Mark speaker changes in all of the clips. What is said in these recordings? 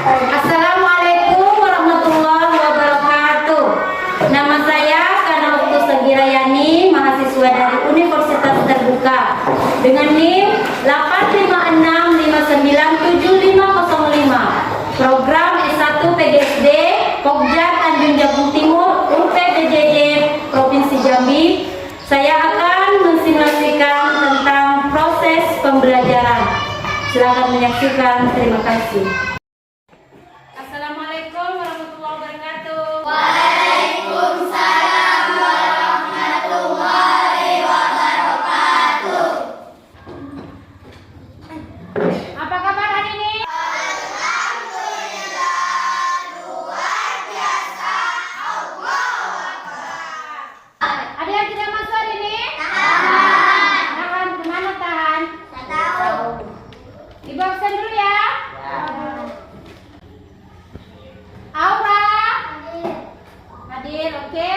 Speaker 1: Assalamualaikum warahmatullahi wabarakatuh. Nama saya Kana Oktus Sagirayani, mahasiswa dari Universitas Terbuka dengan NIM 856597505. Program S1 PGSD Pokja Tanjung Jabung Timur UPBJJ Provinsi Jambi. Saya akan mensimulasikan tentang proses pembelajaran. Silakan menyaksikan. Terima kasih. Assalamualaikum warahmatullahi wabarakatuh.
Speaker 2: Waalaikumsalam warahmatullahi wabarakatuh.
Speaker 1: Apa kabar hari ini?
Speaker 2: Alhamdulillah, luar biasa. Allahu Akbar.
Speaker 1: Ada yang tidak masuk hari ini?
Speaker 2: Tahan.
Speaker 1: Tahan, kemana tahan?
Speaker 2: Tak tahu.
Speaker 1: Ibu absen dulu ya. Aura hadir, oke.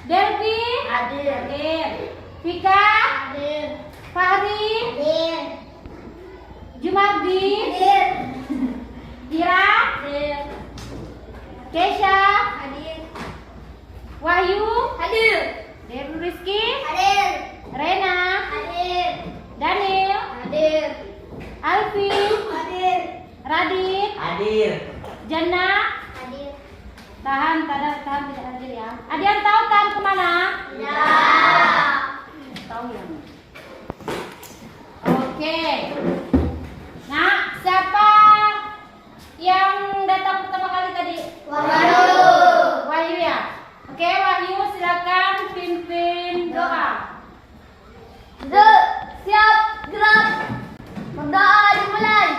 Speaker 1: Delvi hadir. Vika hadir. Fahri
Speaker 2: Hadir.
Speaker 1: Jumardi
Speaker 2: Hadir.
Speaker 1: Ira hadir. Kesha
Speaker 2: Hadir.
Speaker 1: Wahyu
Speaker 2: Hadir.
Speaker 1: Deru Rizky
Speaker 2: Hadir.
Speaker 1: Rena
Speaker 2: Hadir.
Speaker 1: Daniel
Speaker 2: Hadir.
Speaker 1: Alfi
Speaker 2: Hadir.
Speaker 1: Radit
Speaker 3: Hadir.
Speaker 1: Jana.
Speaker 2: Hadir.
Speaker 1: Tahan tidak hadir ya. Ada yang tahu tahan kemana?
Speaker 2: Ya.
Speaker 1: Tahu ya. Oke. Nah, siapa yang datang pertama kali tadi?
Speaker 2: Wahyu.
Speaker 1: Wahyu ya. Oke, Wahyu silakan pimpin doa.
Speaker 2: Siap, gerak. Berdoa dimulai.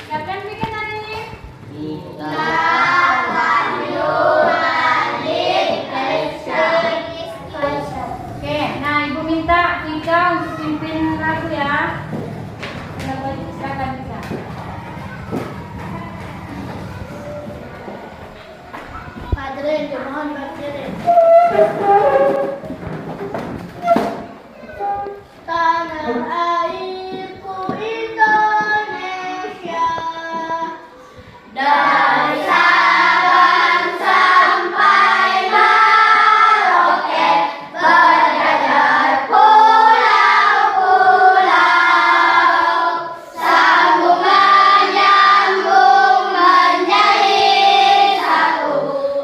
Speaker 1: Siapa yang bikin hari ini? Oke, nah Ibu minta Vika untuk pimpin lagu ya. Silakan Vika.
Speaker 2: Hadirin, mohon berdiri. Tanah airku Indonesia, dari Sabang sampai Merauke, berjajar pulau-pulau, sambung menyambung menjadi satu.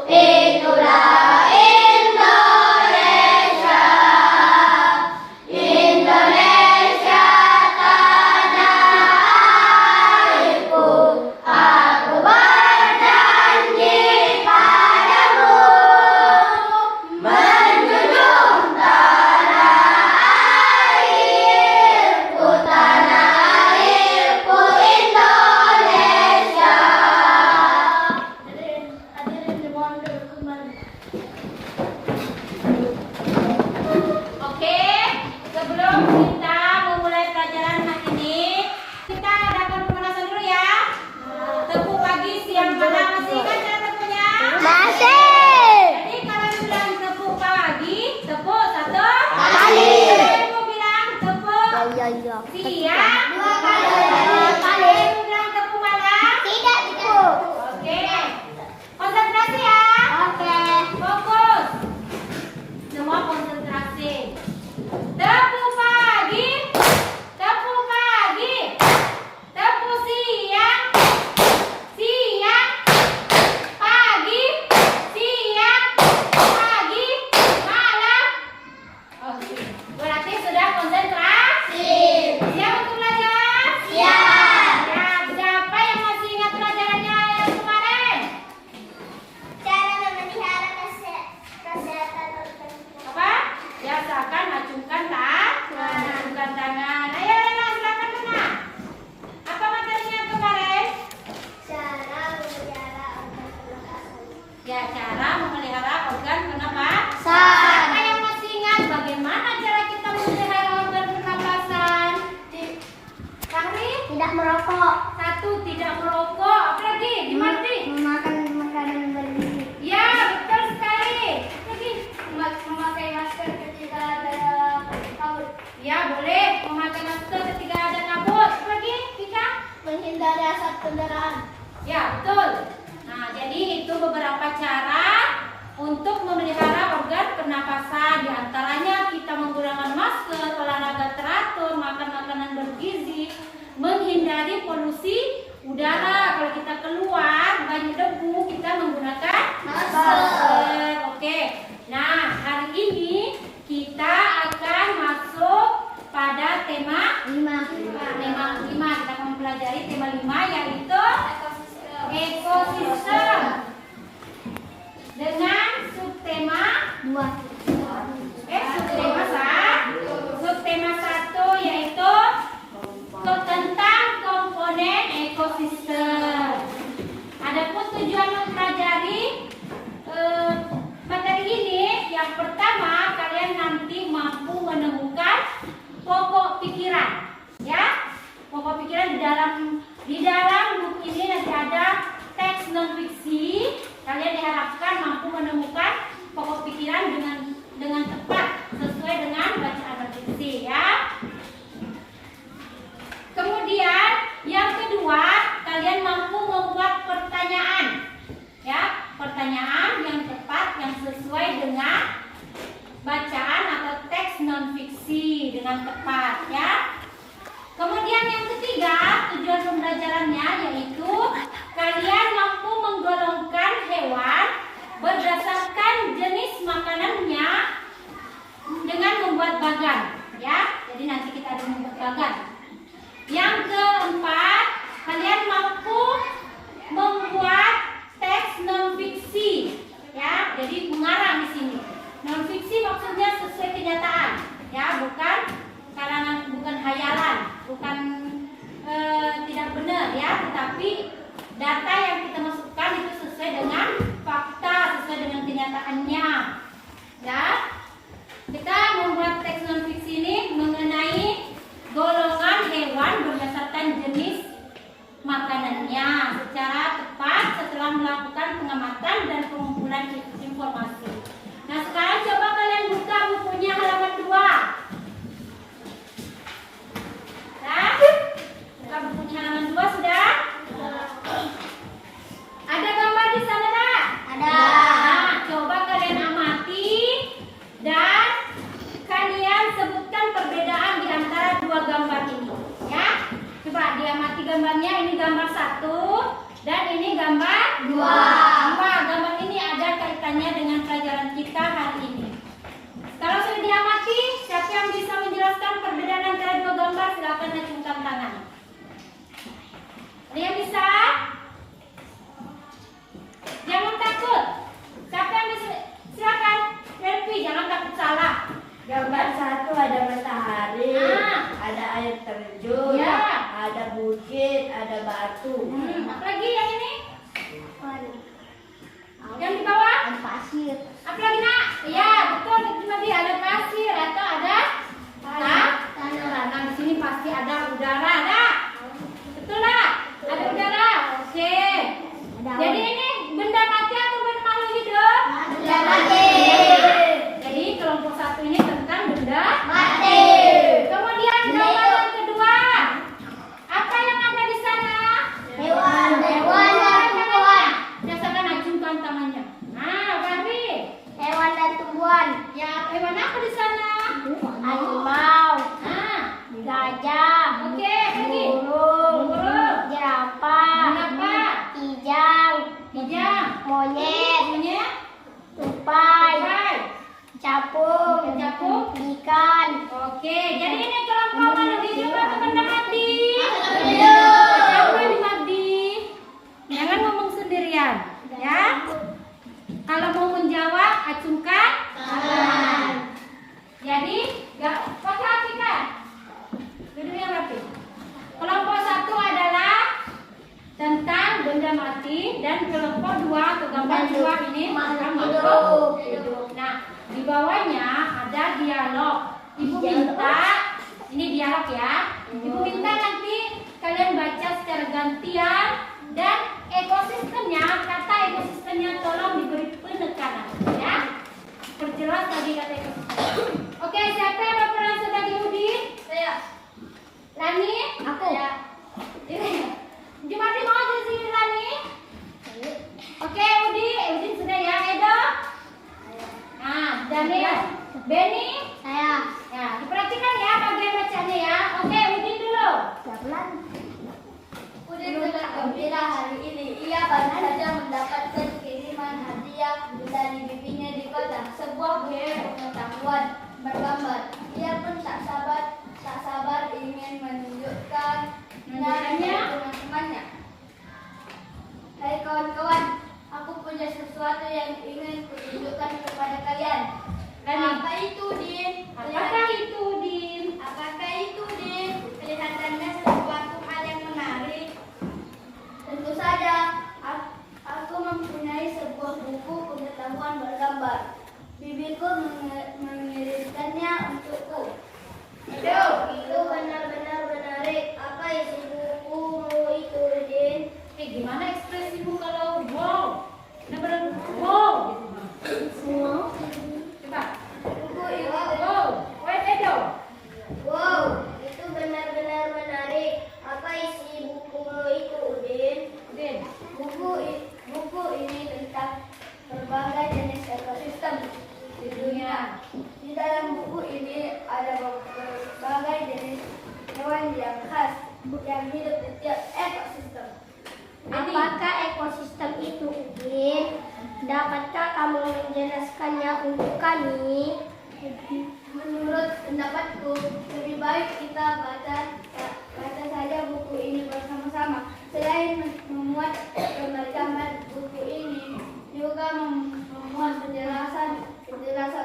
Speaker 2: Itulah Indonesia. Indonesia tanah airku, aku berjanji padamu menjunjung tanah airku Indonesia. Hadirin dimohon duduk kembali.
Speaker 1: Oke, sebelum kita memulai pelajaran hari ini, kita adakan pemanasan dulu ya. Tepuk pagi, siang, malam, masih ingat cara tepuknya? Jadi kalau bilang tepuk pagi, tepuk satu
Speaker 2: Kali.
Speaker 1: Kalau ibu bilang tepuk siang,
Speaker 2: Dua kali.
Speaker 1: Kalau ibu bilang tepuk malam,
Speaker 2: Tidak cukup.
Speaker 1: oke. Konsentrasi ya.
Speaker 2: Oke.
Speaker 1: Fokus. Semua konsentrasi. Tepuk pagi. Tepuk pagi. Tepuk siang.
Speaker 2: kendaraan.
Speaker 1: Ya, betul. Nah, jadi itu beberapa cara untuk memelihara organ pernapasan. Di antaranya kita menggunakan masker, olahraga teratur, makan makanan bergizi, menghindari polusi udara. Kalau kita keluar banyak debu, kita menggunakan masker. Oke. Nah, hari ini kita akan masuk pada tema 5. Kita akan mempelajari tema 5 yaitu ekosistem. Dengan subtema
Speaker 2: 2.
Speaker 1: subtema 1 yaitu tentang komponen ekosistem. Adapun tujuan mempelajari materi ini, yang pertama kalian nanti mampu menemukan pokok pikiran, ya. Pokok pikiran di dalam buku ini nanti ada teks non fiksi. Kalian diharapkan mampu menemukan pokok pikiran dengan tepat sesuai dengan bacaan non fiksi, ya. Kemudian yang kedua, kalian mampu membuat pertanyaan, ya, pertanyaan yang tepat yang sesuai dengan bacaan atau teks non fiksi dengan tepat, ya. Kemudian yang ketiga, tujuan pembelajarannya yaitu kalian mampu menggolongkan hewan berdasarkan jenis makanannya dengan membuat bagan, ya. Jadi nanti kita ada membuat bagan. Yang keempat, kalian mampu membuat teks non fiksi, ya. Jadi mengarang di sini. Non fiksi maksudnya sesuai kenyataan, ya, bukan hayalan, bukan tidak benar, ya, tetapi data yang kita masukkan itu sesuai dengan fakta, sesuai dengan kenyataannya, ya. Kita membuat teks non fiksi ini mengenai golongan hewan berdasarkan jenis makanannya secara tepat setelah melakukan pengamatan dan pengumpulan informasi. Nah, sekarang coba kalian buka bukunya halaman 2. Nah, buka bukunya halaman 2 sudah? Ada gambar di sana, tak?
Speaker 2: Ada.
Speaker 1: Nah, coba kalian amati dan kalian sebutkan perbedaan di antara dua gambar ini, ya. Coba diamati gambarnya, ini gambar 1 dan ini gambar 2. Gambar ini ada kaitannya dengan pelajaran kita hari ini. Kalau sudah diamati, siapa yang bisa menjelaskan perbedaan antara dua gambar, silakan acungkan tangan. Ada yang bisa? Jangan takut. Siapa yang bisa? Silakan. Selfie, jangan takut salah.
Speaker 3: Gambar 1 ada matahari, ada air terjun,
Speaker 1: Ya.
Speaker 3: ada bukit, ada batu.
Speaker 1: Apa lagi yang ini? Yang di bawah?
Speaker 2: Ada pasir.
Speaker 1: Apa lagi, nak? Iya, betul. Tadi ada pasir atau ada tanah. Nah, di sini pasti ada udara, ada? Betul lah? Ada udara. Oke. Jadi ini benda mati atau benda makhluk hidup?
Speaker 2: Benda mati.
Speaker 1: Jadi kelompok 1 ini tentang benda
Speaker 2: Mati.
Speaker 1: Kemudian gambar yang kedua. Apa yang ada di sana?
Speaker 2: Hewan dan tumbuhan.
Speaker 1: Biasakan acungkan tangannya. Nah, Barbie.
Speaker 2: Hewan dan tumbuhan.
Speaker 1: Ya, hewan apa di sana?
Speaker 2: Harimau,
Speaker 1: Nah,
Speaker 2: gajah,
Speaker 1: oke, lagi.
Speaker 2: burung,
Speaker 1: Burung.
Speaker 2: jerapah,
Speaker 1: Kenapa?
Speaker 2: kijang,
Speaker 1: Kijang.
Speaker 2: monyet,
Speaker 1: Monyet.
Speaker 2: tupai,
Speaker 1: Hai.
Speaker 2: capung,
Speaker 1: Capung.
Speaker 2: ikan.
Speaker 1: Oke, jadi ini kelompok makhluk hidup atau benda mati?
Speaker 2: hidup.
Speaker 1: Siapa yang mati? Jangan ngomong sendirian, ya. Kalau mau menjawab, acungkan tangan. Jadi, pakai hati kan? Duduknya rapi. Kelompok 1 adalah tentang benda mati dan kelompok 2 atau gambar 2 ini tentang makhluk hidup. Nah, di bawahnya ada dialog. Ibu minta, ini dialog ya. Ibu minta nanti kalian baca secara gantian dan ekosistemnya, kata ekosistemnya tolong diberi penekanan, ya. Perjelas tadi kata ekosistem. Oke, siapa yang berperan sebagai Udin?
Speaker 2: Saya.
Speaker 1: Lani?
Speaker 2: Aku.
Speaker 1: Jumadi mau
Speaker 2: Dina hari ini. Ia baru saja mendapatkan kiriman hadiah dari bibinya di kota. Sebuah buku pengetahuan bergambar. Ia pun tak sabar ingin menunjukkannya kepada teman-temannya. Hai kawan-kawan, aku punya sesuatu yang ingin kutunjukkan kepada kalian. Apa itu, Din?
Speaker 1: Apakah itu, Din?
Speaker 2: Apakah itu, Din? Kelihatannya sesuatu hal yang menarik. Tentu saja, aku mempunyai sebuah buku pengetahuan bergambar. Bibiku mengirimkannya untukku. Itu benar-benar menarik. Apa isi bukumu itu, Din?
Speaker 1: Gimana ekspresimu kalau wow? Benar-benar wow gitu. Coba.
Speaker 2: Buku itu.
Speaker 1: Wow. Wait, Edo.
Speaker 2: Wow, itu benar-benar menarik. Apa isi bukumu itu, Udin?
Speaker 1: Din.
Speaker 2: Buku ini tentang berbagai jenis ekosistem di dunia. Di dalam buku ini ada berbagai jenis hewan yang khas yang hidup di tiap ekosistem. Apakah ekosistem itu, Udin? Dapatkah kamu menjelaskannya untuk kami? Menurut pendapatku, lebih baik kita baca saja buku ini bersama-sama. Selain memuat gambar-gambar, buku ini juga memuat penjelasan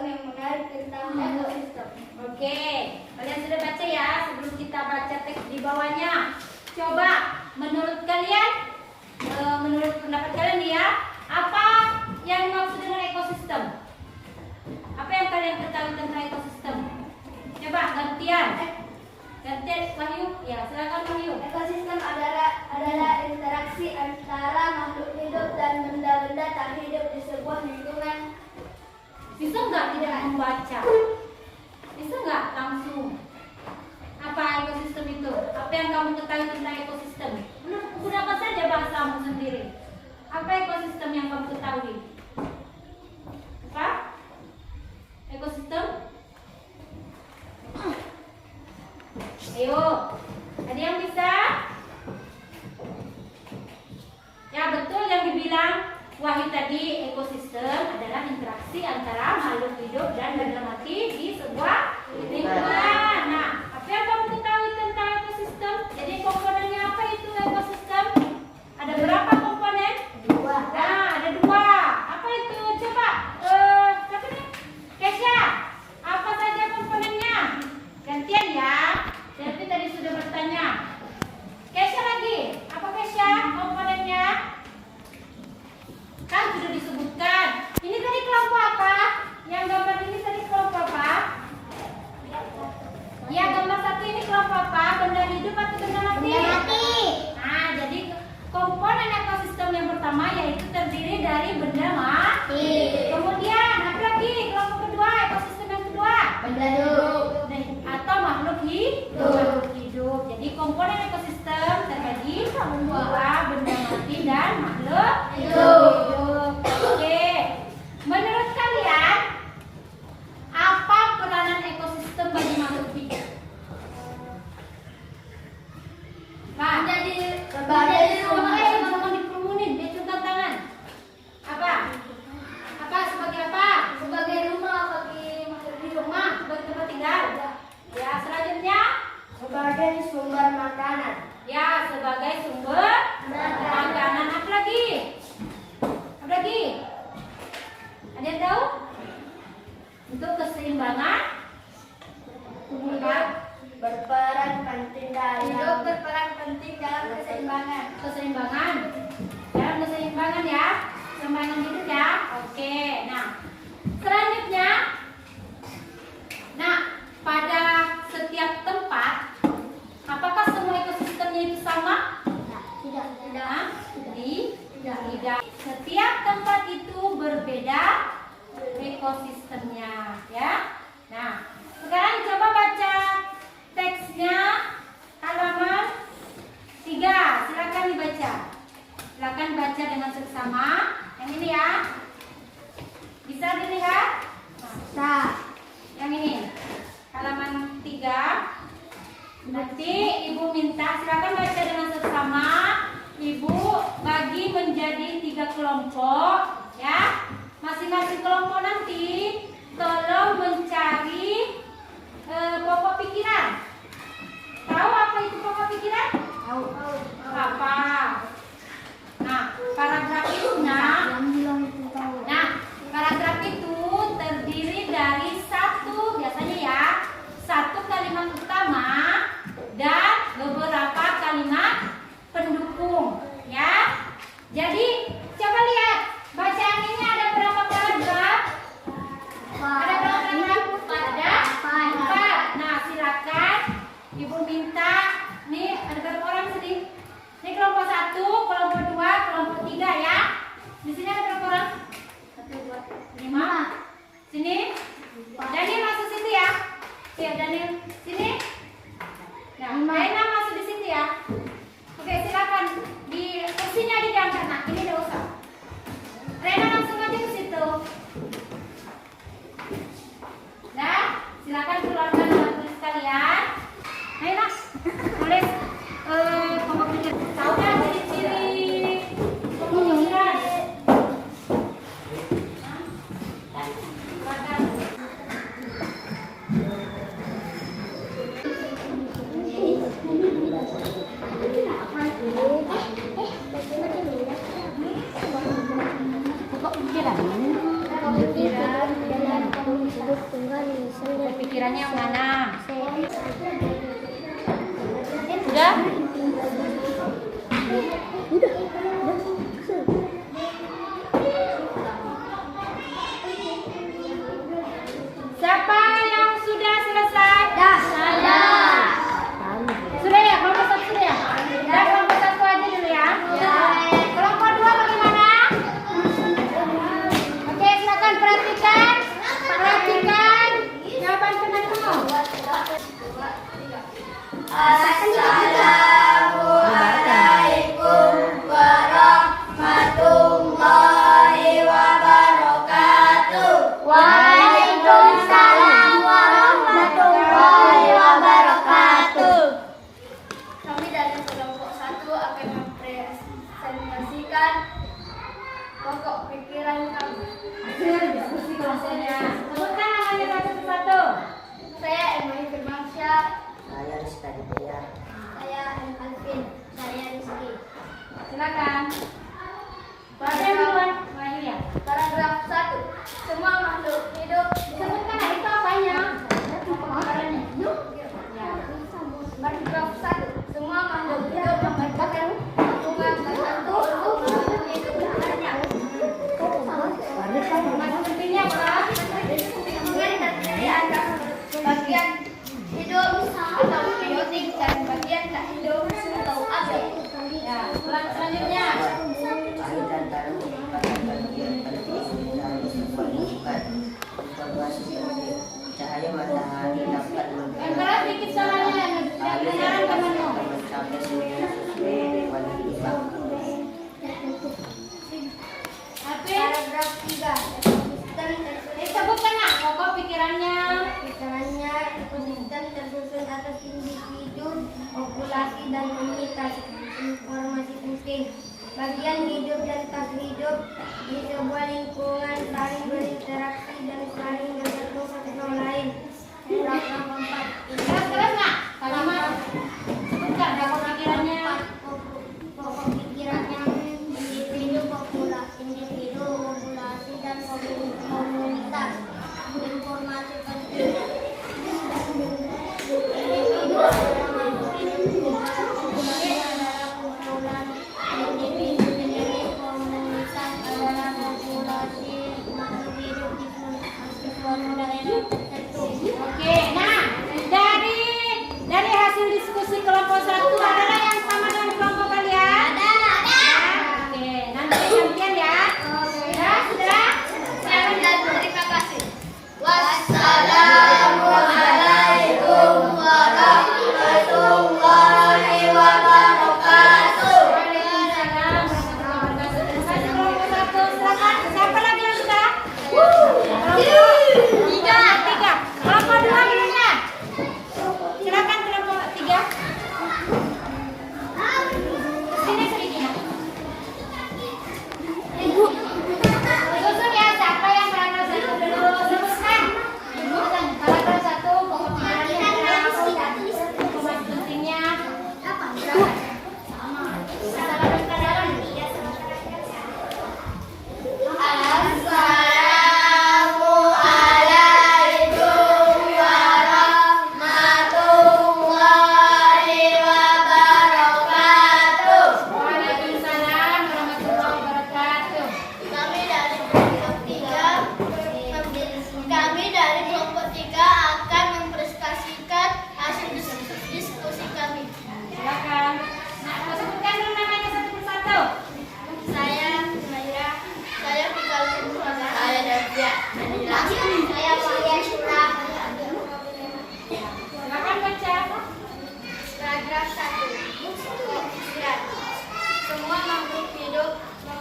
Speaker 2: yang menarik tentang ekosistem.
Speaker 1: Oke, kalian sudah baca ya. Sebelum kita baca teks di bawahnya, coba menurut kalian, menurut pendapat kalian nih ya, apa yang dimaksud dengan ekosistem? Apa yang kalian ketahui tentang ekosistem? Coba gantian. Gantian Wahyu. Ya, silakan Wahyu.
Speaker 2: Ekosistem adalah interaksi antara makhluk hidup dan benda-benda tak hidup di sebuah lingkungan.
Speaker 1: Bisa nggak tidak membaca? Bisa nggak langsung? Apa ekosistem itu? Apa yang kamu ketahui tentang ekosistem? Gunakan saja bahasamu sendiri. Apa ekosistem yang kamu ketahui? Apa? Ekosistem? Ayo, ada yang bisa? Ya betul yang dibilang Wahyu tadi, ekosistem adalah interaksi antara makhluk hidup dan benda mati di sebuah lingkungan. Nah, apa yang kamu ketahui tentang ekosistem? Jadi komponennya apa itu ekosistem? Ada berapa komponen?
Speaker 2: Dua.
Speaker 1: Nah, ada dua. Apa itu? Coba, siapa nih? Kesha, apa saja komponennya? Gantian ya. Jadi tadi sudah bertanya. Kesha lagi, apa Kesha komponennya? Kan sudah disebutkan. Ini tadi kelompok apa? Yang gambar ini tadi kelompok apa? Ya, gambar satu ini kelompok apa? Benda hidup atau benda mati?
Speaker 2: Benda mati.
Speaker 1: Nah, jadi komponen ekosistem yang pertama yaitu terdiri dari benda mati. Kemudian apa lagi? Kelompok kedua, ekosistem yang kedua?
Speaker 2: Benda hidup.
Speaker 1: Atau makhluk hidup. Jadi komponen ekosistem terbagi dua, benda mati dan makhluk hidup. Oke. Menurut kalian apa peranan ekosistem bagi makhluk hidup? Nah,
Speaker 2: Menjadi
Speaker 1: rumah
Speaker 2: sumber.
Speaker 1: teman-teman dikerumunin, dia cium tangan. Apa? Apa sebagai apa?
Speaker 2: Sebagai rumah bagi makhluk hidup.
Speaker 1: Rumah sebagai tempat tinggal. Ya, selanjutnya
Speaker 3: Sebagai sumber makanan.
Speaker 1: ya sebagai sumber makanan. Apa lagi? Apa lagi? Ada yang tahu? Untuk keseimbangan
Speaker 3: Berperan penting
Speaker 2: Hidup
Speaker 3: dalam
Speaker 2: berperan penting dalam keseimbangan.
Speaker 1: keseimbangan dalam keseimbangan ya, keseimbangan hidup ya. Oke, nah selanjutnya, nah pada setiap tempat, apakah semua ekosistemnya itu sama?
Speaker 2: Tidak.
Speaker 1: Tidak. Tidak. Setiap tempat itu berbeda ekosistemnya, ya. Nah, sekarang coba baca teksnya halaman 3. Silakan dibaca. Silakan baca dengan seksama. Yang ini ya. Bisa dilihat?
Speaker 2: Nah,
Speaker 1: Yang ini. Halaman 3. Nanti Ibu minta silakan baca dengan seksama. Ibu kelompok ya. Masing-masing kelompok nanti tolong mencari pokok pikiran. Tahu apa itu pokok pikiran?
Speaker 2: Tahu.
Speaker 1: Apa? Nah, paragraf itu paragraf itu terdiri dari biasanya ya, satu kalimat utama dan beberapa kalimat pendukung ya. Jadi coba lihat bacaan ini ada berapa paragraf? Ada berapa paragraf? Ada 4. Nah, silakan Ibu minta nih ada berapa orang sini? Ini kelompok 1, kelompok 2, kelompok 3 ya. Di sini ada berapa orang? 1, 2, 5. Sini. Daniel masuk situ ya. Siap Daniel. Sini. Nah, Rena masuk di situ ya. Oke, silakan di kursinya diangkat. Nah, ini enggak usah. Rena langsung aja ke situ. Nah, silakan keluarkan alat tulis kalian. Ayo nak, tulis pokok pikiran. Tahu kan ciri-ciri pokok pikiran? Pikirannya yang mana? Sudah? Siapa yang sudah selesai? Sudah ya? Kelompok 1 sudah ya? Udah kelompok 1 aja dulu ya? Kelompok 2 bagaimana? Oke, silakan perhatikan jawaban teman-teman.
Speaker 2: Assalamualaikum warahmatullahi wabarakatuh. Waalaikumsalam warahmatullahi wabarakatuh. Kami dari kelompok 1 akan mempresentasikan pokok pikiran kami.
Speaker 1: Hasil diskusi kelompoknya. Sebutkan namanya satu-satu.
Speaker 2: Saya Emily Firmansyah.
Speaker 3: Saya Rizka Ditya.
Speaker 2: Saya M. Alvin. Saya Rizky.
Speaker 1: Silakan. Baca duluan. Wahyu ya.
Speaker 2: Paragraf 1. Semua makhluk hidup.
Speaker 1: Sebutkan itu apanya? Paragrafnya.
Speaker 2: Paragraf 1. Semua makhluk hidup membutuhkan hubungan tertentu untuk makhluk hidup lainnya.
Speaker 1: Masuk pentingnya apa?
Speaker 2: Kemudian terdiri atas bagian hidup atau biotik dan bagian tak hidup atau abiotik.
Speaker 1: Ya, selanjutnya.
Speaker 3: Air dan tanah merupakan bagian penting dari sebuah lingkungan. Informasi penting. Cahaya matahari dapat
Speaker 1: Yang keras dikit suaranya. Dengaran temanmu.
Speaker 3: mencapai sembilan sesuai dengan lingkungan.
Speaker 2: Paragraf 3.
Speaker 1: Sebutkan nak pokok pikirannya.
Speaker 2: Pikirannya ekosistem tersusun atas individu, populasi dan komunitas. Informasi penting. Bagian hidup dan tak hidup di sebuah lingkungan saling berinteraksi dan saling bergantung satu sama lain. Paragraf 4.
Speaker 1: Keras nak kalimat. Sebutkan pokok pikirannya.
Speaker 2: Pokok pikirannya individu, populasi dan komunitas. Informasi penting. Individu adalah makhluk hidup adalah kumpulan individu jenis, komunitas adalah populasi makhluk hidup di suatu daerah tertentu.
Speaker 1: Oke, nah dari hasil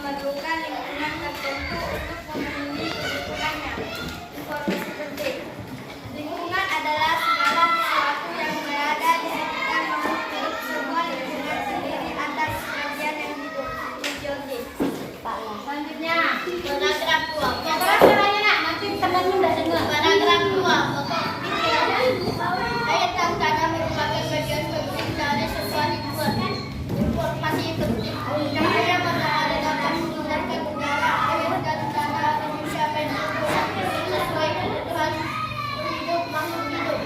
Speaker 2: memerlukan lingkungan tertentu untuk memenuhi kebutuhannya. Informasi penting. Lingkungan adalah segala sesuatu yang berada di sekitar makhluk hidup. Sebuah lingkungan terdiri atas bagian yang hidup. Fisiologi.
Speaker 1: Selanjutnya.
Speaker 2: Paragraf 2.
Speaker 1: Yang keras caranya nak, nanti temanmu udah dengar.
Speaker 2: Paragraf 2. Pokok pikiran. Ayat yang tanda merupakan bagian penting dari sebuah lingkungan. Informasi penting. Cahaya matahari dapat menyinarkan udara, air, dan tanah mencapai sesuai kebutuhan hidup makhluk hidup.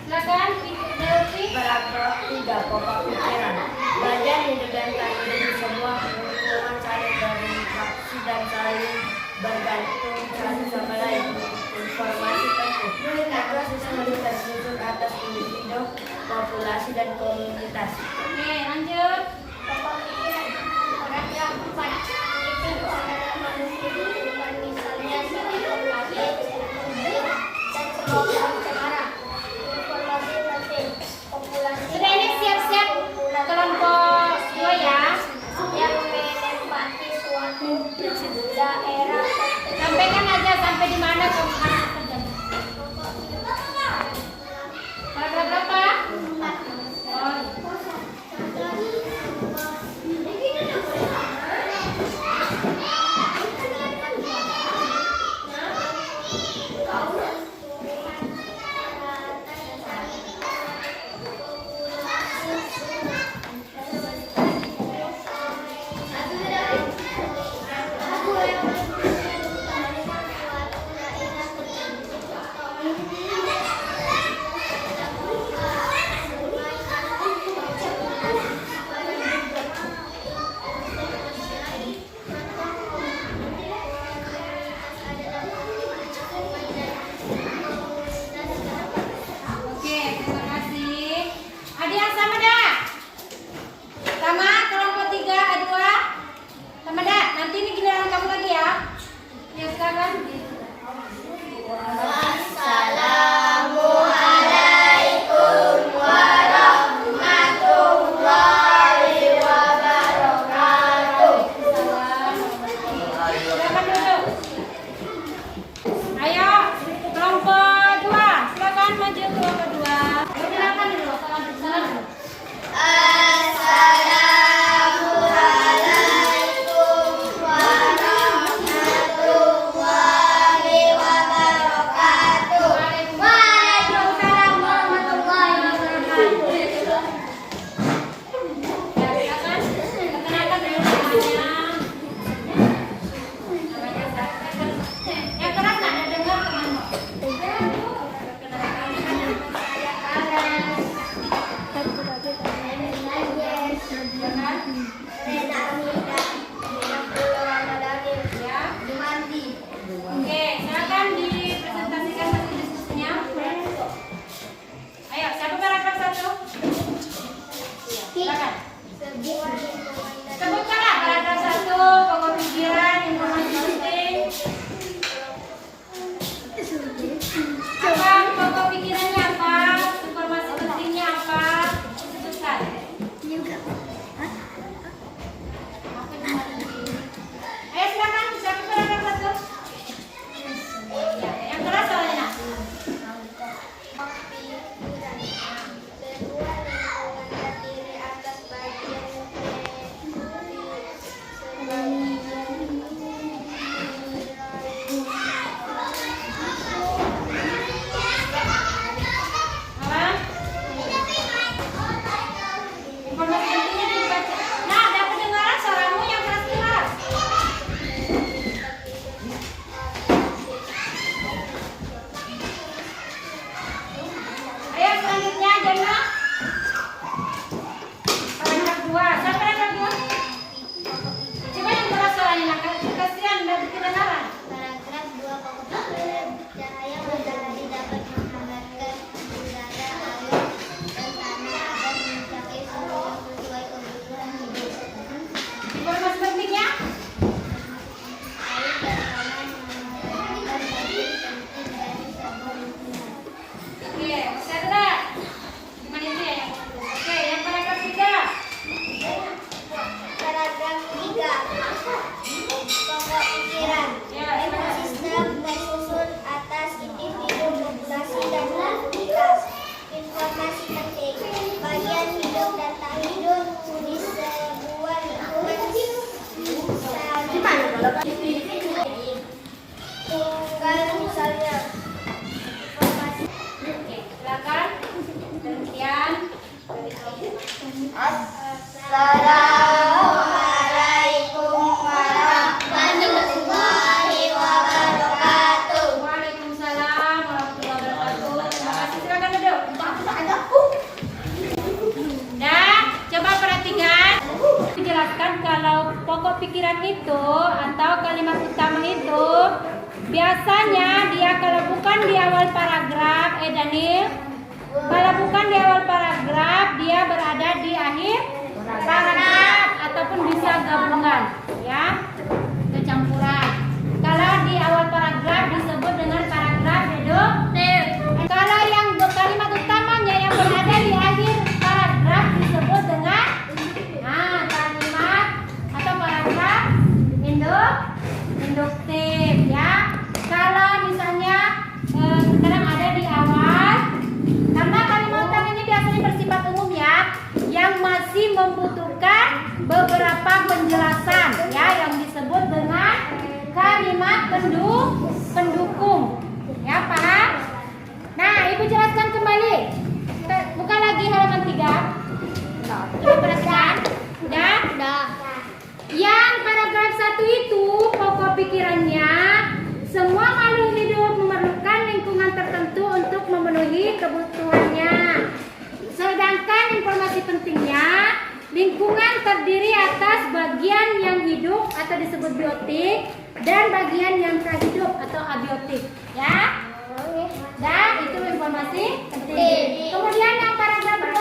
Speaker 1: Silakan, Dewi.
Speaker 3: Paragraf 3. Pokok pikiran. Bagian hidup dan terdiri di sebuah lingkungan saling berinteraksi dan saling bergantung satu sama lain. Informasi penting. Ekosistem tersusun atas individu, populasi, dan komunitas.
Speaker 1: Oke, lanjut.
Speaker 2: Pokok pikiran. Paragraf 4. Itu adalah manusia kehidupan misalnya seperti dan kelompok pencemara. Informasi penting. Populasi.
Speaker 1: Sudah ini siap-siap kelompok 2 ya.
Speaker 2: Yang menempati suatu daerah tertentu.
Speaker 1: Sampaikan aja sampai di mana kamu akan kerja. Paragraf berapa? Oh, oke, terima kasih. Ada yang sama dah? Sama kelompok 3, A2. Sama dah. Nanti ini giliran kamu lagi ya. Ya sekarang.
Speaker 2: Assalamualaikum warahmatullahi wabarakatuh.
Speaker 1: Silakan duduk. Ayo, kelompok 2. Silakan maju kelompok 2. Silakan dulu. Salam dulu.
Speaker 2: Assalamualaikum warahmatullahi wabarakatuh. Waalaikumsalam warahmatullahi wabarakatuh.
Speaker 1: Ya, silakan. Perkenalkan dulu namanya. Yang keras nggak ada dengar temanmu. Oke, silakan dipresentasikan hasil diskusinya. Ayo, siapa paragraf 1? Silakan. Sebutkanlah paragraf 1, pokok pikiran, informasi penting. Apa pokok pikirannya apa? Informasi pentingnya apa? Sebutkan. Ayo silakan, siapa paragraf 1? Ya, yang keras soalnya.
Speaker 2: Sebuah lingkungan terdiri atas bagian
Speaker 1: Apa? Informasi pentingnya dibaca. Nah, ada pendengaran suaramu yang keras gimana?
Speaker 2: Kalau misalnya
Speaker 1: Oke, silakan. Kemudian
Speaker 2: Assalamualaikum warahmatullahi wabarakatuh.
Speaker 1: Waalaikumsalam warahmatullahi wabarakatuh. Terima kasih. Silakan duduk. Nah, coba perhatikan. Dijelaskan kalau pokok pikiran itu atau kalimat utama itu biasanya dia kalau bukan di awal paragraf, Daniel, kalau bukan di awal paragraf, dia berada di akhir paragraf ataupun bisa gabungan, ya, kecampuran. Kalau di awal paragraf disebut dengan paragraf deduktif. Kalau yang kalimat utamanya yang berada di akhir paragraf disebut dengan kalimat atau paragraf induktif, ya. Kalau misalnya sekarang ada di awal, karena kalimat utama ini biasanya bersifat umum, ya, yang masih membutuhkan beberapa penjelasan, ya, yang disebut dengan kalimat pendukung, ya, paham? Nah, ibu jelaskan kembali. Buka lagi halaman 3. Coba perhatikan. Udah? Yang paragraf 1 itu pokok pikirannya, semua makhluk hidup memerlukan lingkungan tertentu untuk memenuhi kebutuhannya. Sedangkan informasi pentingnya, lingkungan terdiri atas bagian yang hidup atau disebut biotik dan bagian yang tak hidup atau abiotik, ya. Dan itu informasi penting. Kemudian yang paragraf 2.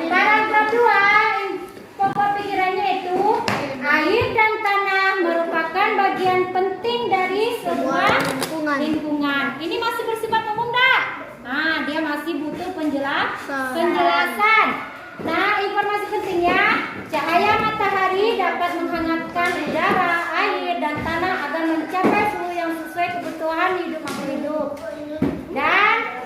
Speaker 1: Paragraf 2, pokok pikirannya itu air dan tanah merupakan bagian penting dari sebuah lingkungan. Ini masih bersifat umum, dah. Nah, dia masih butuh penjelasan. Nah, informasi pentingnya, cahaya matahari dapat menghangatkan udara, air, dan tanah agar mencapai suhu yang sesuai kebutuhan hidup makhluk hidup. Dan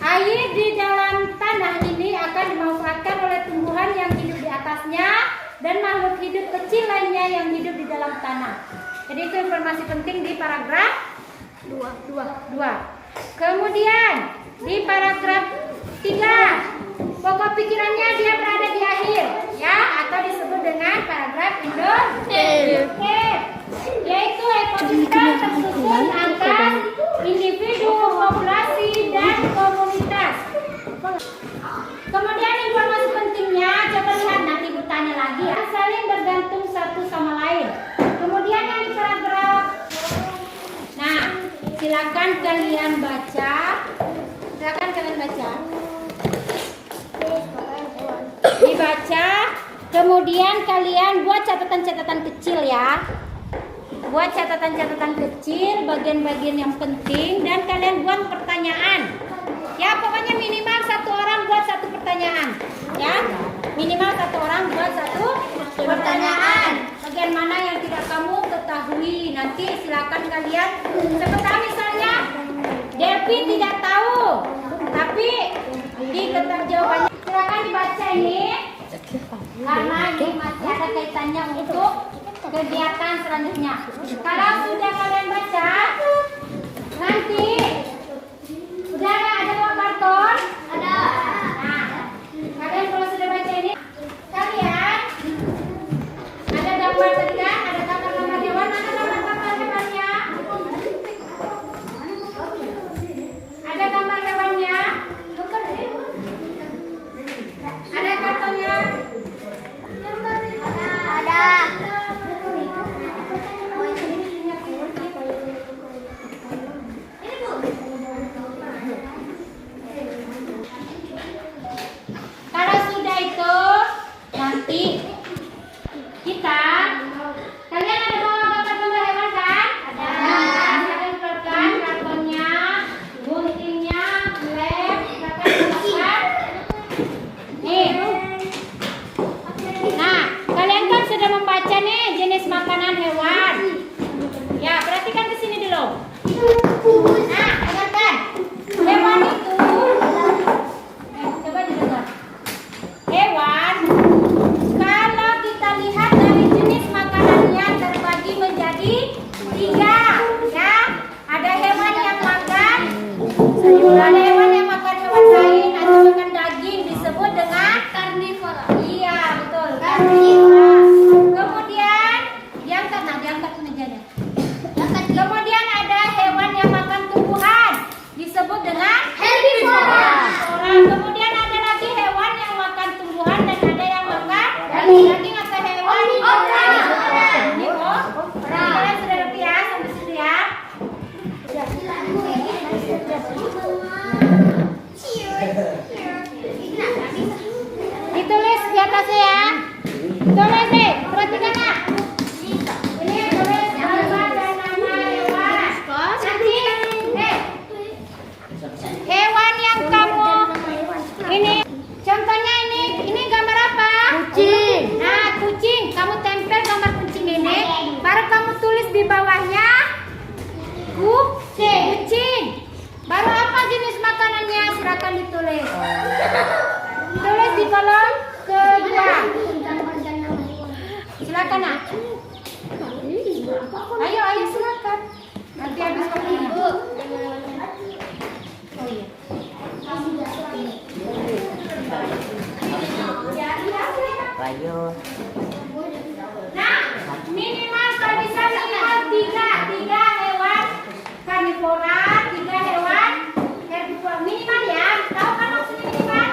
Speaker 1: air di dalam tanah ini akan dimanfaatkan oleh tumbuhan yang hidup di atasnya dan makhluk hidup kecil lainnya yang hidup di dalam tanah. Jadi itu informasi penting di paragraf 2. Kemudian di paragraf 3, pokok pikirannya dia berada di akhir, ya, atau disebut dengan paragraf induktif, yaitu ekosistem tersusun atas individu, populasi, dan komunitas. Kemudian informasi pentingnya, coba lihat, nanti ibu tanya lagi, ya, saling bergantung satu sama lain. Kemudian yang di paragraf, nah, silakan kalian baca. Dibaca, kemudian kalian buat catatan-catatan kecil, ya. Buat catatan-catatan kecil, bagian-bagian yang penting, dan kalian buat pertanyaan. Ya, pokoknya minimal 1 orang buat 1 pertanyaan, ya. Minimal 1 orang buat 1 pertanyaan. Bagian mana yang tidak kamu ketahui, nanti silakan kalian. Seperti misalnya Devi tidak tahu, tapi di kertas jawabannya silakan dibaca ini, karena ini masih ada kaitannya untuk kegiatan selanjutnya. Kalau sudah kalian baca, nanti udah ada uang karton? Ada. Nah, kalian kalau sudah baca ini, kalian ada gambar tadi kan? Ada gambar hewan, ada gambar hewannya? Ada gambar hewannya? Ada kartonnya?
Speaker 2: ada.
Speaker 1: Ini Bu. Tulis deh, perhatikan nak. Ini tulis nama dan nama hewan. Hewan yang kamu ini contohnya ini gambar apa?
Speaker 2: Kucing.
Speaker 1: Nah, kucing. Kamu tempel gambar kucing ini, baru kamu tulis di bawahnya kucing. Baru apa jenis makanannya? Silakan ditulis. Tulis di kolom kedua. Silakan nak. Ayo silakan. Nanti habis waktunya. Oh iya.
Speaker 3: Bayur.
Speaker 1: Nah, minimal kalau bisa minimal tiga hewan karnivora, 3 hewan herbivora minimal ya. Tahu kan maksudnya minimal?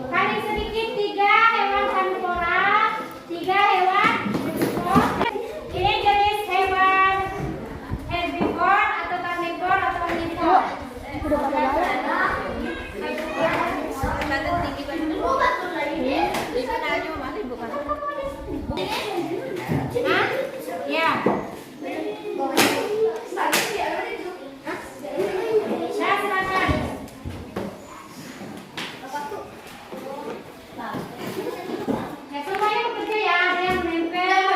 Speaker 1: Paling sedikit 3 hewan karnivora, 3 hewan herbivora. Ini jenis hewan herbivora atau karnivora atau omnivora.
Speaker 2: Udah pada balik.
Speaker 1: Hah? Ya. Nah, silakan. Ya, semuanya bekerja ya, ada yang menempel.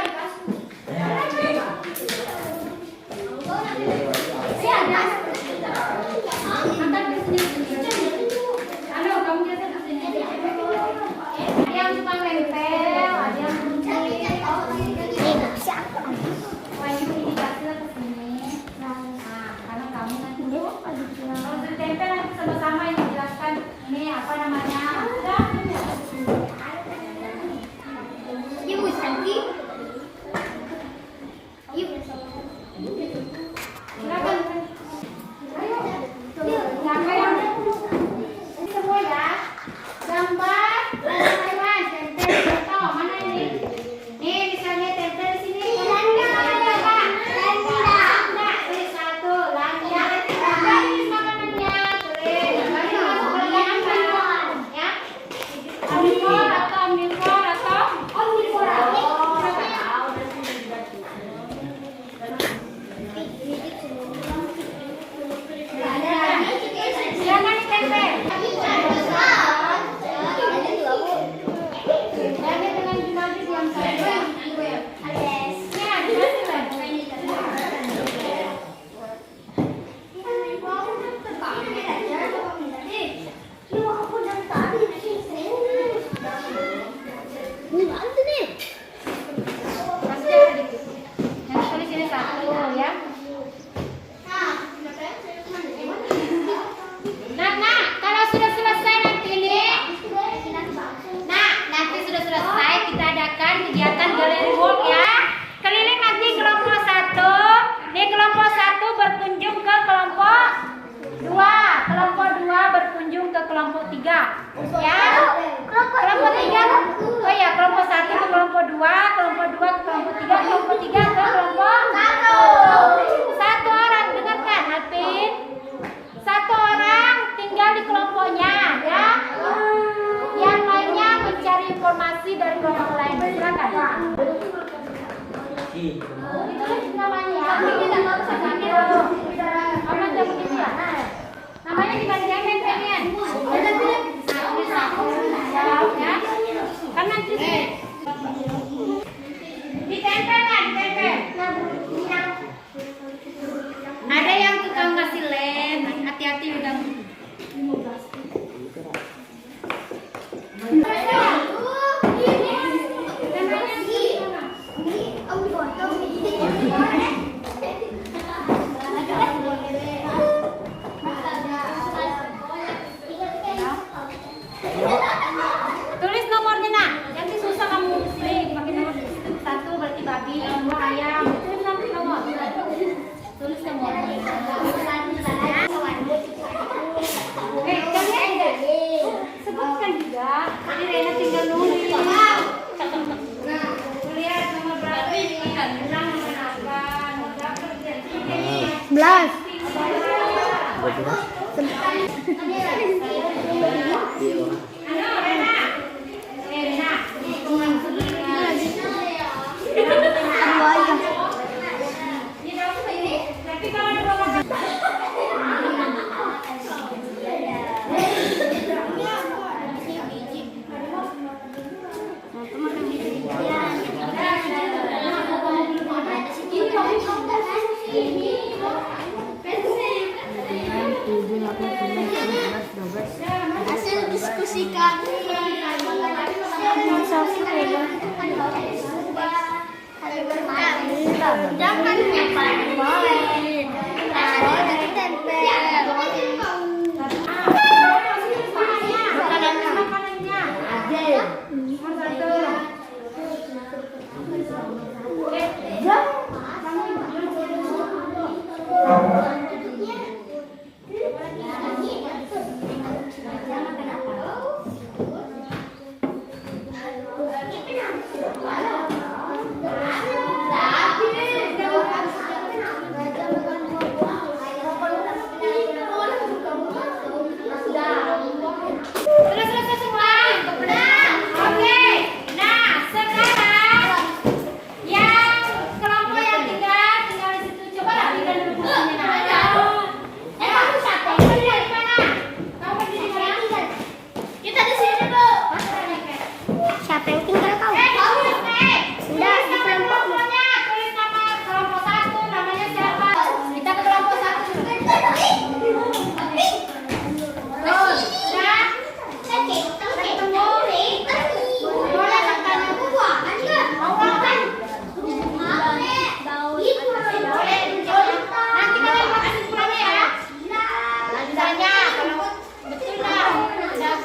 Speaker 1: Angkat ke sini. Halo, kamu jadi ke sini. Ada yang suka nempel, ada yang wah, ini dikasih ke sini. Nah, karena kamu nanti kalau ditempel nanti sama-sama yang dijelaskan ini apa namanya. Silakan. Gambar yang semua ya. Gambar hewan tempel contoh mana ini? Nih misalnya tempel di sini. Namanya apa? Nah, tulis 1 lanjut. Tulis makanannya. Tulis. Baru masuk bagian apa? Ya. Omnivora atau omnivora atau omnivora. Silakan ditempel. Jangan dengan jumlah yang sama. Ya, jelaskan. Pasti ada dikit. Yang tulis ini 1 ya. Nah, kalau sudah selesai nanti ini, nanti sudah selesai kita adakan kegiatan gallery walk ya. Keliling nanti kelompok 1. Nih kelompok 1 berkunjung ke kelompok 2. Kelompok 2 berkunjung ke kelompok 3. Ya. Kelompok 3. Oh ya, kelompok 1 ke kelompok 2, kelompok 2 ke kelompok 3, kelompok 3 ke kelompok 1. 1 orang dengarkan, Alvin. 1 orang tinggal di kelompoknya ya. Yang lainnya mencari informasi dari kelompok lain. Silakan. Ditulis namanya ya. Kita nggak usah sakit dulu. Kamu aja begitu ya. Namanya di bagian tempelnya. Ya. Kan nanti ditempel kan, ditempel. Ada yang tukang ngasih lem, hati-hati udah. Tulis nomornya nak, nanti susah kamu sini pakai nomor 1 berarti babi, 2 ayam. Tulis nomor. Tulis nomornya. Kalian sebutkan juga. Tadi Rena tinggal nulis. Lihat nomor berapa ini? Nomor berapa? Nomor berapa?
Speaker 2: 11. Jangan nyepain boleh. Boleh tempel.
Speaker 1: Sudah selesai semua? Oke. Nah, sekarang yang kelompok yang tinggal di situ. Coba lah tinggal dulu kursinya. Kamu berdiri di mana? Kamu berdiri di mana?
Speaker 2: Kita di sini, Bu.
Speaker 4: Siapa yang tinggal kau?
Speaker 1: Sudah di kelompoknya. Tulis nama kelompok 1, namanya siapa? Kita ke kelompok 1. Terus, sudah? Ketemu? Boleh bertanya? Mau makan? Boleh. Nanti kalian buat kesimpulannya ya. Tanya kalau betul nggak? Udah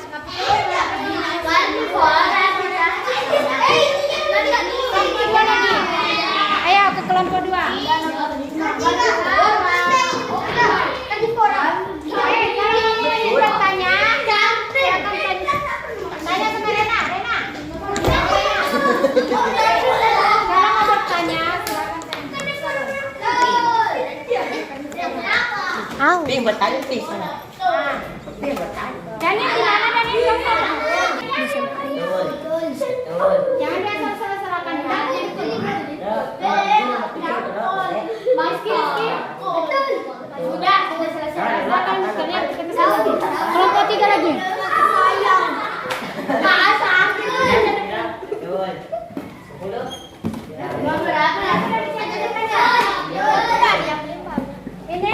Speaker 1: kelompok 2 lagi. Ayo ke kelompok 2. Bertanya. Tanya sama Rena. Kalau mau bertanya, silakan.
Speaker 3: Ping bertanya sih sana.
Speaker 1: Daniel di mana Daniel?
Speaker 3: Betul.
Speaker 1: Jangan dia salah-salahkan ya. Rizky. Sudah selesai. Silakan kalian kita lagi. Kelompok 3 lagi. Ini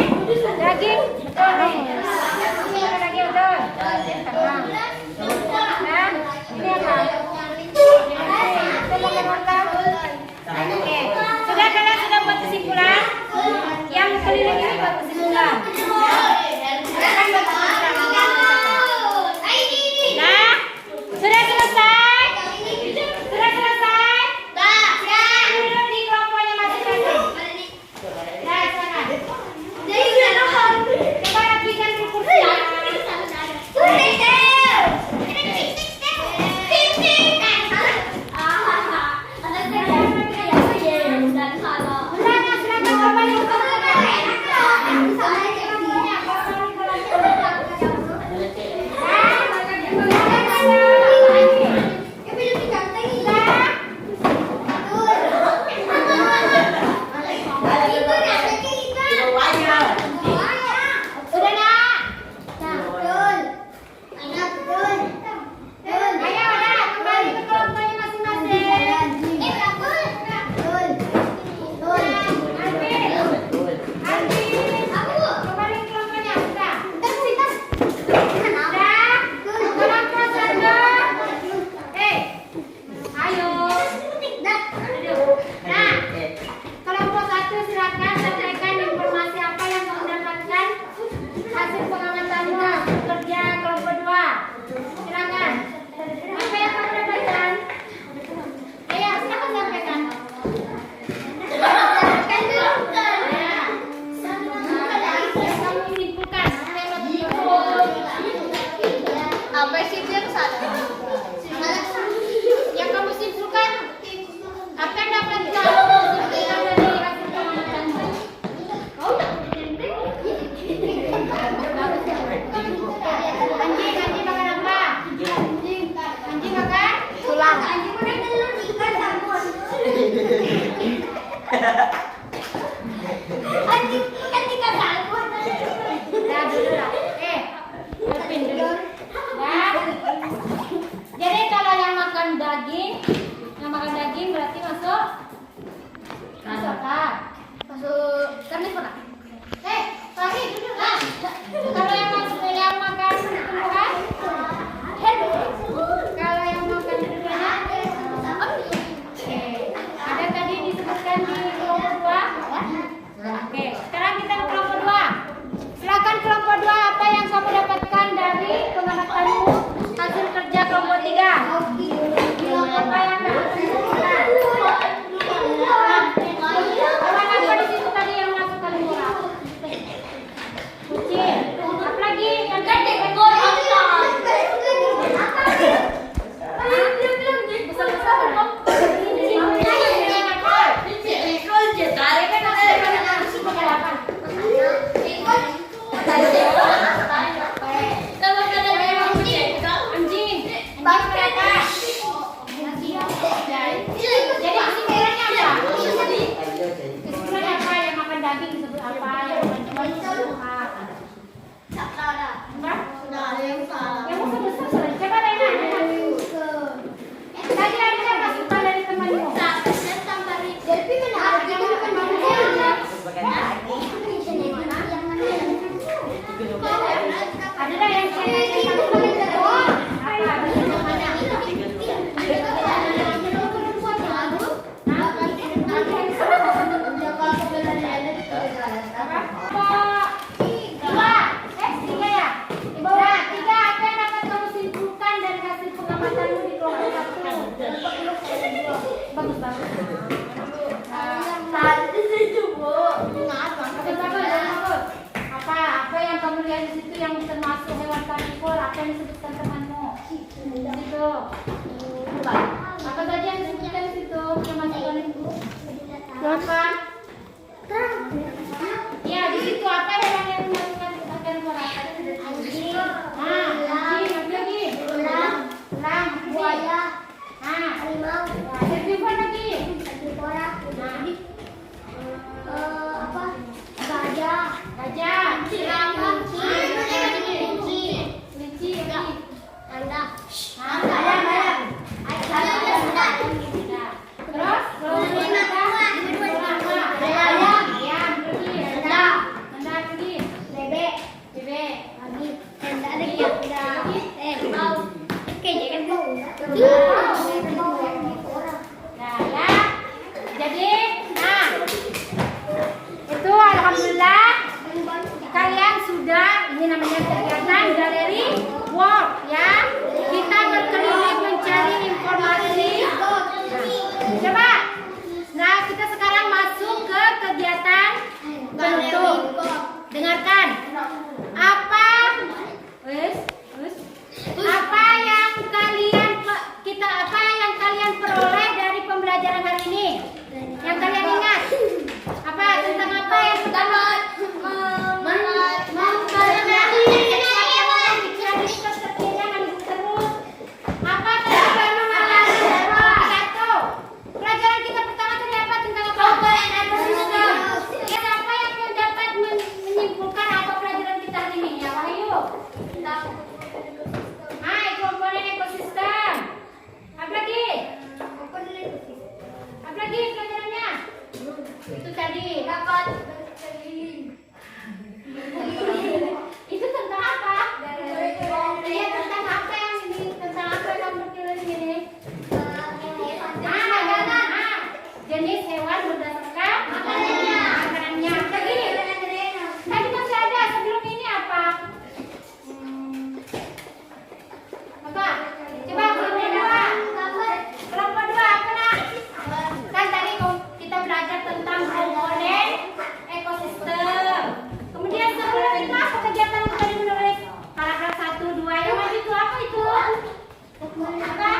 Speaker 1: daging betul nih. Ini daging betul. Nah, ini apa? Itu makan wortel. Oke, sudah kalian sudah buat kesimpulan? Yang keliling ini buat kesimpulan. Silakan buat kesimpulan. Nah, sudah selesai? Sudah selesai? Duduk di kelompoknya masing-masing. Nah, silakan. Coba rapikan dulu kursinya. Jadi kalau yang makan daging berarti masuk kan? Masuk karnivora. Lagi duduk. Kalau yang makan tumbuhan, Apa? Jadi kesimpulannya apa? Kesimpulannya apa? Yang makan daging disebut apa? Yang makan cuma disebut apa? Enggak? Yang musuh besar sudah. Coba Rena. Tadi ada masukan dari temanmu. Ada yang apa yang kamu lihat di situ yang termasuk hewan karnivor? Apa yang disebutkan temanmu? Itu. Apa saja yang disebutkan di situ? Termasuk karnivor. Apa? Ya, di situ apa hewan yang disebutkan karnivor? Anjing. Anjing. Apa lagi? Elang. Buaya. Harimau. Herbivor lagi. Gajah. Kelinci. Terus jadi, itu alhamdulillah kalian sudah, ini namanya kegiatan galeri walk ya. Kita berkeliling mencari informasi. Coba. Nah, kita sekarang masuk ke kegiatan bentuk. Dengarkan. Apa yang kalian peroleh dari pembelajaran hari ini? Yang kalian ingat? Apa tentang apa yang pertama? Apa pelajaran kita pertama tadi apa tentang apa? Siapa yang dapat menyimpulkan apa pelajaran kita hari ini? Ya Wahyu. Hai, komponen ekosistem. Apa lagi? Apa lagi pelajarannya? Itu tadi. Itu tentang apa? Iya, tentang apa yang ini? Tentang apa yang kamu berkeliling ini? Jenis hewan berdasarkan makanannya. Tadi masih ada sebelum ini apa? Apa? Coba kelompok dua apa nak? Kan tadi kita belajar tentang komponen ekosistem. Kemudian sebelum itu apa kegiatan yang tadi menulis paragraf 1, 2 yang mana itu apa itu? Apa?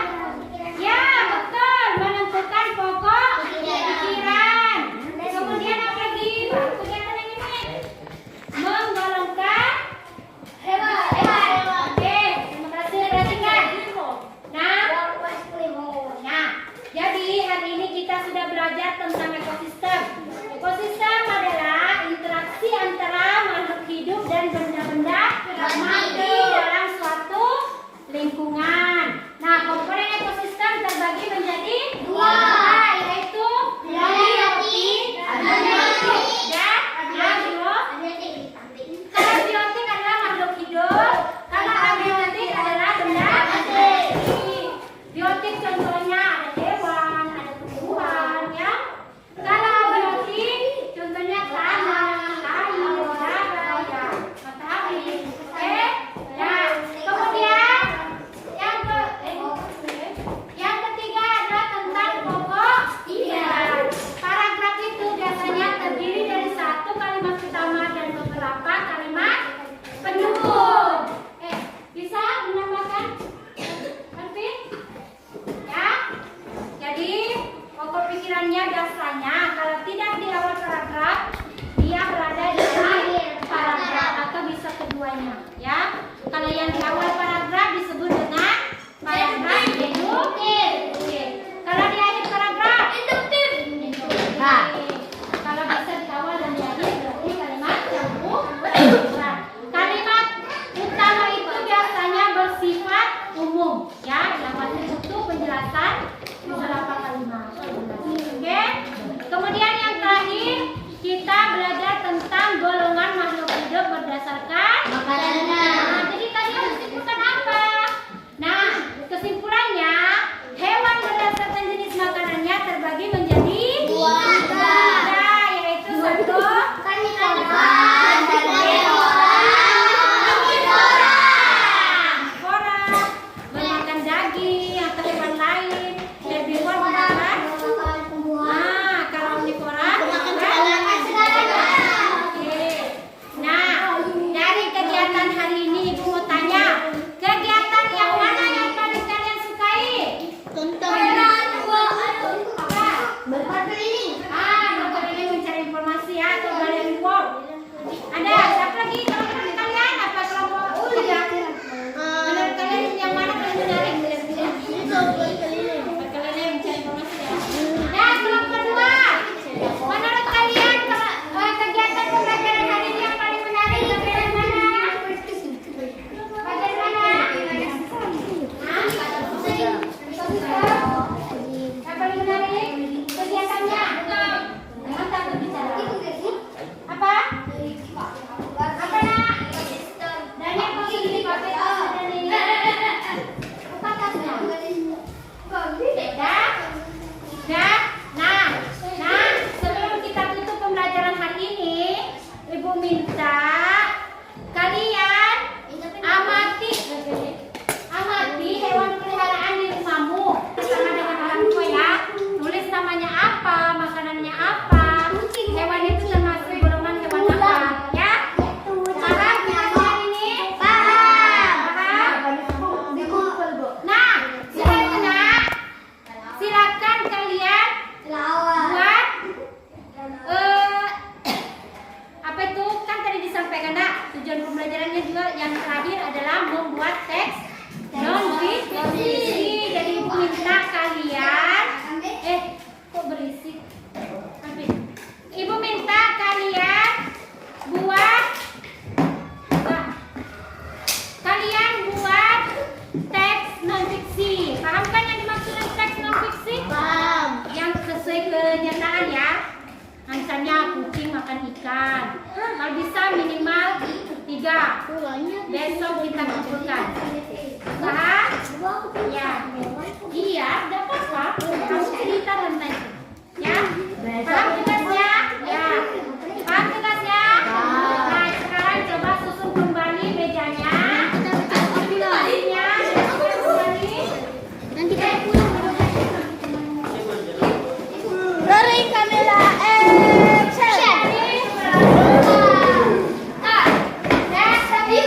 Speaker 1: Ya betul, menentukan pokok pikiran. Kemudian apa lagi? Kegiatan yang ini menggolongkan hewan. Oke, terima kasih perhatikan. Nah, jadi hari ini kita sudah belajar tentang ekosistem. Ekosistem adalah interaksi antara makhluk hidup dan benda-benda yang mati dalam suatu lingkungan. Nah, komponen ekosistem terbagi menjadi dua, yaitu abiotik dan abiotik. Kalau abiotik adalah makhluk hidup, kalau abiotik adalah benda mati. Biotik contohnya ada hewan, ada tumbuhan, ya. Kalau abiotik contohnya tanah, air, udara, ya, matahari. Oke? Nah, kemudian yang ketiga adalah tentang pokok pikiran. Paragraf itu biasanya terdiri dari satu kalimat utama dan beberapa kalimat pendukung. Bisa menambahkan? Nanti? Ya. Jadi pokok pikirannya biasanya kalau tidak di awal paragraf, dia berada di akhir paragraf atau bisa keduanya. Ya. Kalau yang di awal paragraf disebut dengan paragraf Ya, jawabannya butuh penjelasan beberapa kalimat. Oke. Kemudian yang terakhir kita belajar tentang golongan makhluk hidup berdasarkan
Speaker 2: Makanannya.
Speaker 1: Nah, jadi tadi harus simpulkan apa? Nah, kesimpulannya hewan berdasarkan jenis makanannya terbagi menjadi
Speaker 2: Dua.
Speaker 1: tiga, yaitu satu
Speaker 2: Karnivora.
Speaker 1: Karnivora, memakan daging atau hewan lain. Herbivora memakan kalau omnivora Oke. Nah, dari kegiatan hari ini Ibu mau tanya, kegiatan yang mana yang paling kalian sukai? Apa?
Speaker 2: Berkeliling.
Speaker 1: Berkeliling mencari informasi ya, atau galeri walk. Ada siapa lagi kalau menurut kalian? Apa kelompok tidak? Menurut kalian yang mana paling menarik? Berkeliling mencari informasi ya. Nah, kelompok dua. Menurut kalian kegiatan pembelajaran hari ini yang paling menarik bagian mana? Bagian mana? Yang paling menarik kegiatannya? Jangan takut bicara. Apa? Apa nak? Daniel kau sendiri pakai tas Daniel. Buka tasnya. Dah? Dah? Nah, sebelum kita tutup pembelajaran hari ini, Ibu minta kalian amati hewan peliharaan di rumahmu bersama dengan orang tua ya. Tulis namanya apa, makanannya apa, hewan itu termasuk golongan hewan apa, ya? Paham pelajaran ini? Paham? Nah, silakan kalian buat apa itu kan tadi disampaikan nak, tujuan pembelajarannya juga yang terakhir adalah membuat teks non fiksi. Jadi Ibu minta kalian kok berisik. Ibu minta kalian buat teks non fiksi. Paham kan yang dimaksud dengan teks non fiksi?
Speaker 2: Paham.
Speaker 1: Yang sesuai kenyataan ya. Misalnya kucing makan ikan. Kalau bisa minimal 3. Besok kita kumpulkan. Paham? Ya. Iya, udah apa-apa. Kamu cerita tentang itu. Ya. Paham tugasnya? Ya. Paham tugasnya? Nah, sekarang coba susun kembali mejanya. Kembalinya. Kembali.
Speaker 4: Nanti kita pulang. Rolling kamera action.
Speaker 1: Dan tapi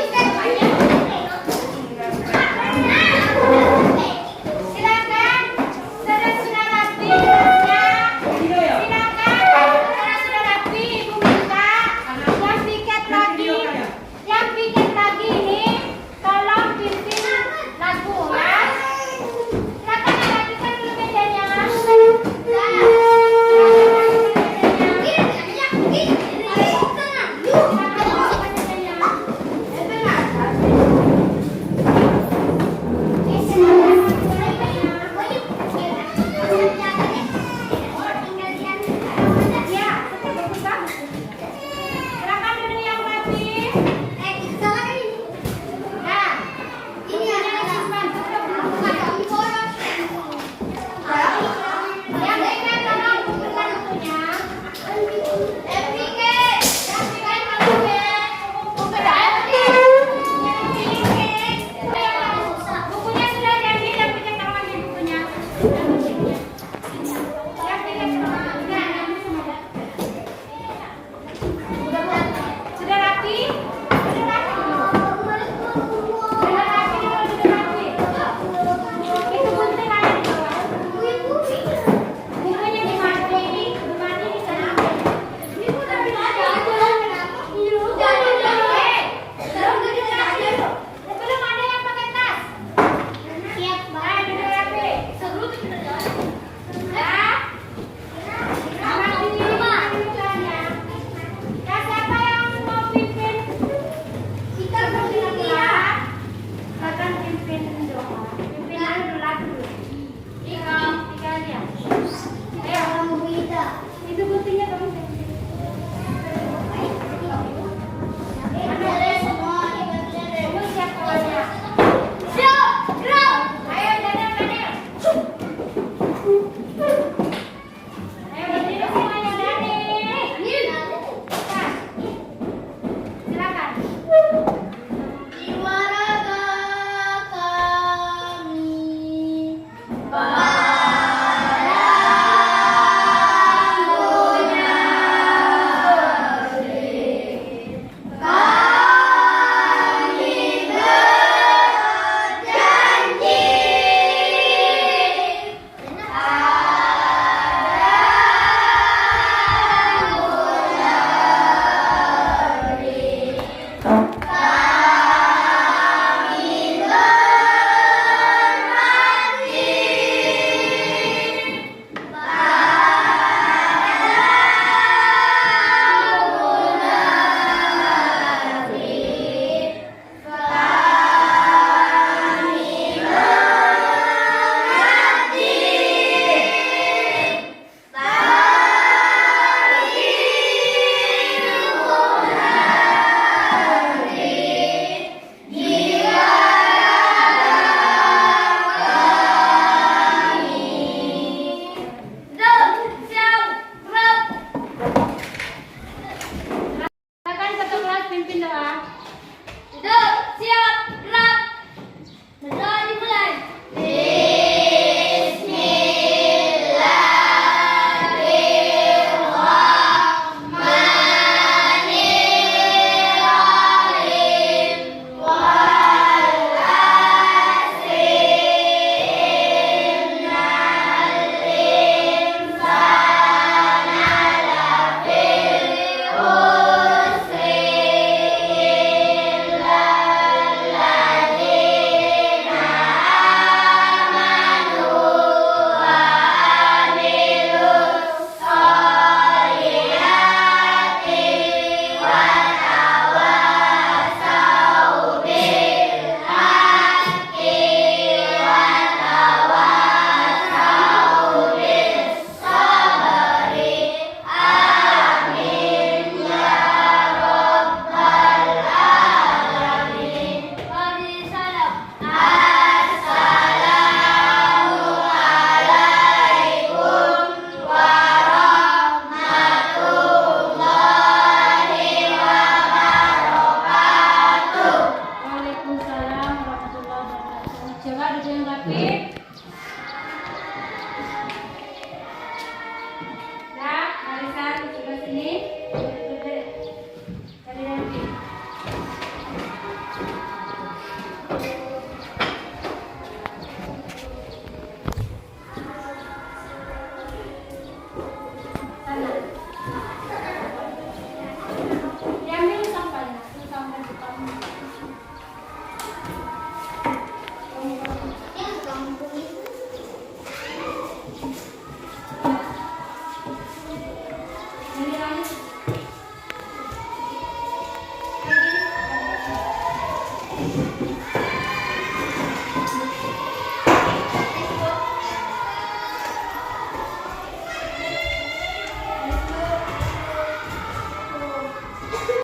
Speaker 1: David